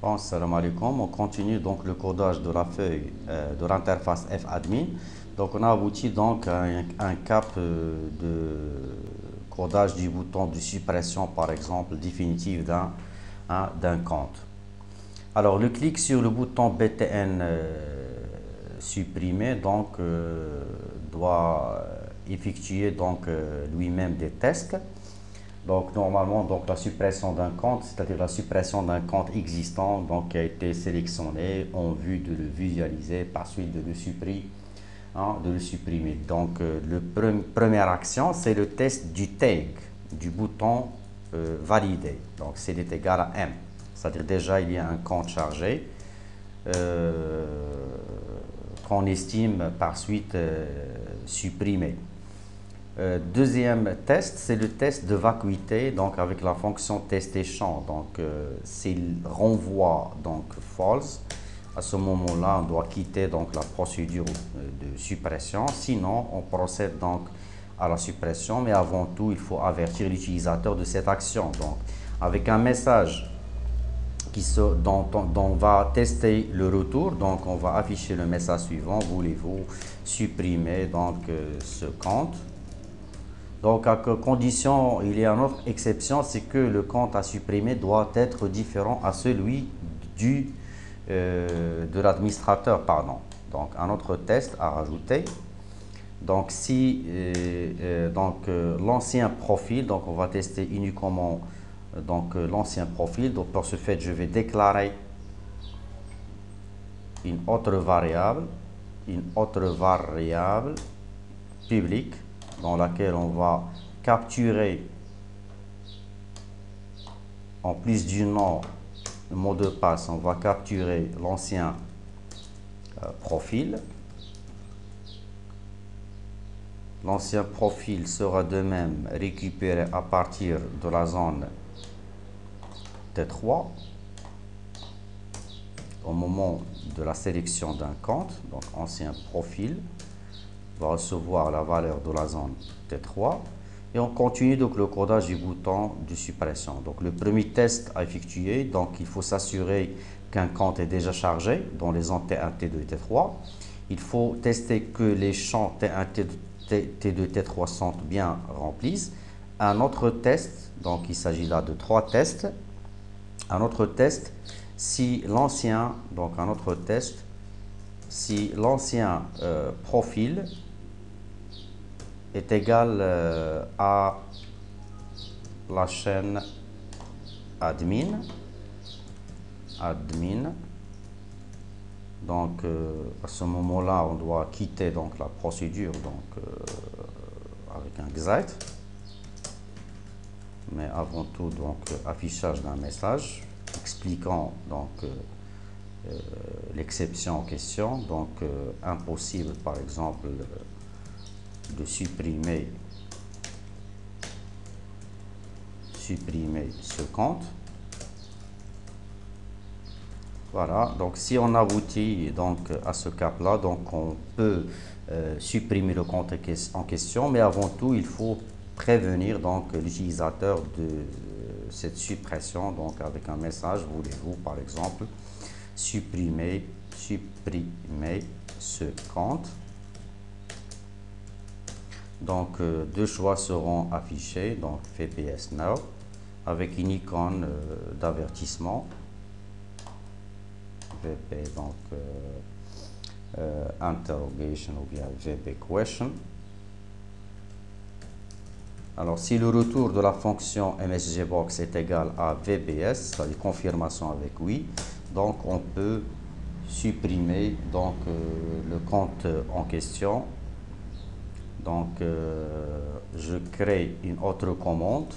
Bon, salam alaikum. On continue donc le codage de la feuille de l'interface fadmin. Donc on a abouti donc à un cap de codage du bouton de suppression par exemple définitive d'un compte. Alors le clic sur le bouton btn supprimé donc doit effectuer donc lui-même des tests. Donc normalement donc la suppression d'un compte, c'est-à-dire la suppression d'un compte existant donc qui a été sélectionné en vue de le visualiser, par suite de le supprimer. Donc première action, c'est le test du tag du bouton valider. Donc c'est égal à M, c'est-à-dire déjà il y a un compte chargé qu'on estime par suite supprimé. Deuxième test, c'est le test de vacuité, donc avec la fonction tester champ. Donc s'il renvoie donc false, à ce moment-là, on doit quitter donc la procédure de suppression. Sinon, on procède donc à la suppression, mais avant tout, il faut avertir l'utilisateur de cette action. Donc, avec un message dont on va tester le retour, donc on va afficher le message suivant: voulez-vous supprimer donc ce compte? Donc, à condition, il y a une autre exception, c'est que le compte à supprimer doit être différent à celui de l'administrateur, pardon. Donc, un autre test à rajouter. Donc, si l'ancien profil, donc on va tester uniquement l'ancien profil. Donc, pour ce fait, je vais déclarer une autre variable publique, dans laquelle on va capturer, en plus du nom, le mot de passe, on va capturer l'ancien profil. L'ancien profil sera de même récupéré à partir de la zone T3 au moment de la sélection d'un compte. Donc ancien profil va recevoir la valeur de la zone T3 et on continue donc le codage du bouton de suppression. Donc le premier test à effectuer, donc il faut s'assurer qu'un compte est déjà chargé dans les zones T1, T2 et T3. Il faut tester que les champs T1, T2, T3 sont bien remplis. Un autre test, donc il s'agit là de 3 tests. Un autre test, si l'ancien profil est égal à la chaîne admin. Donc à ce moment-là, on doit quitter donc la procédure avec un exit. Mais avant tout, donc affichage d'un message expliquant donc l'exception en question. Donc impossible par exemple de supprimer ce compte. Voilà, donc si on aboutit donc à ce cap là, donc on peut supprimer le compte en question, mais avant tout il faut prévenir donc l'utilisateur de cette suppression, donc avec un message: voulez-vous par exemple supprimer ce compte. Donc deux choix seront affichés, donc VPS Now avec une icône d'avertissement, VP donc interrogation ou bien VP question. Alors si le retour de la fonction MSGBox est égal à VBS, c'est-à-dire confirmation avec oui, donc on peut supprimer donc le compte en question. Donc je crée une autre commande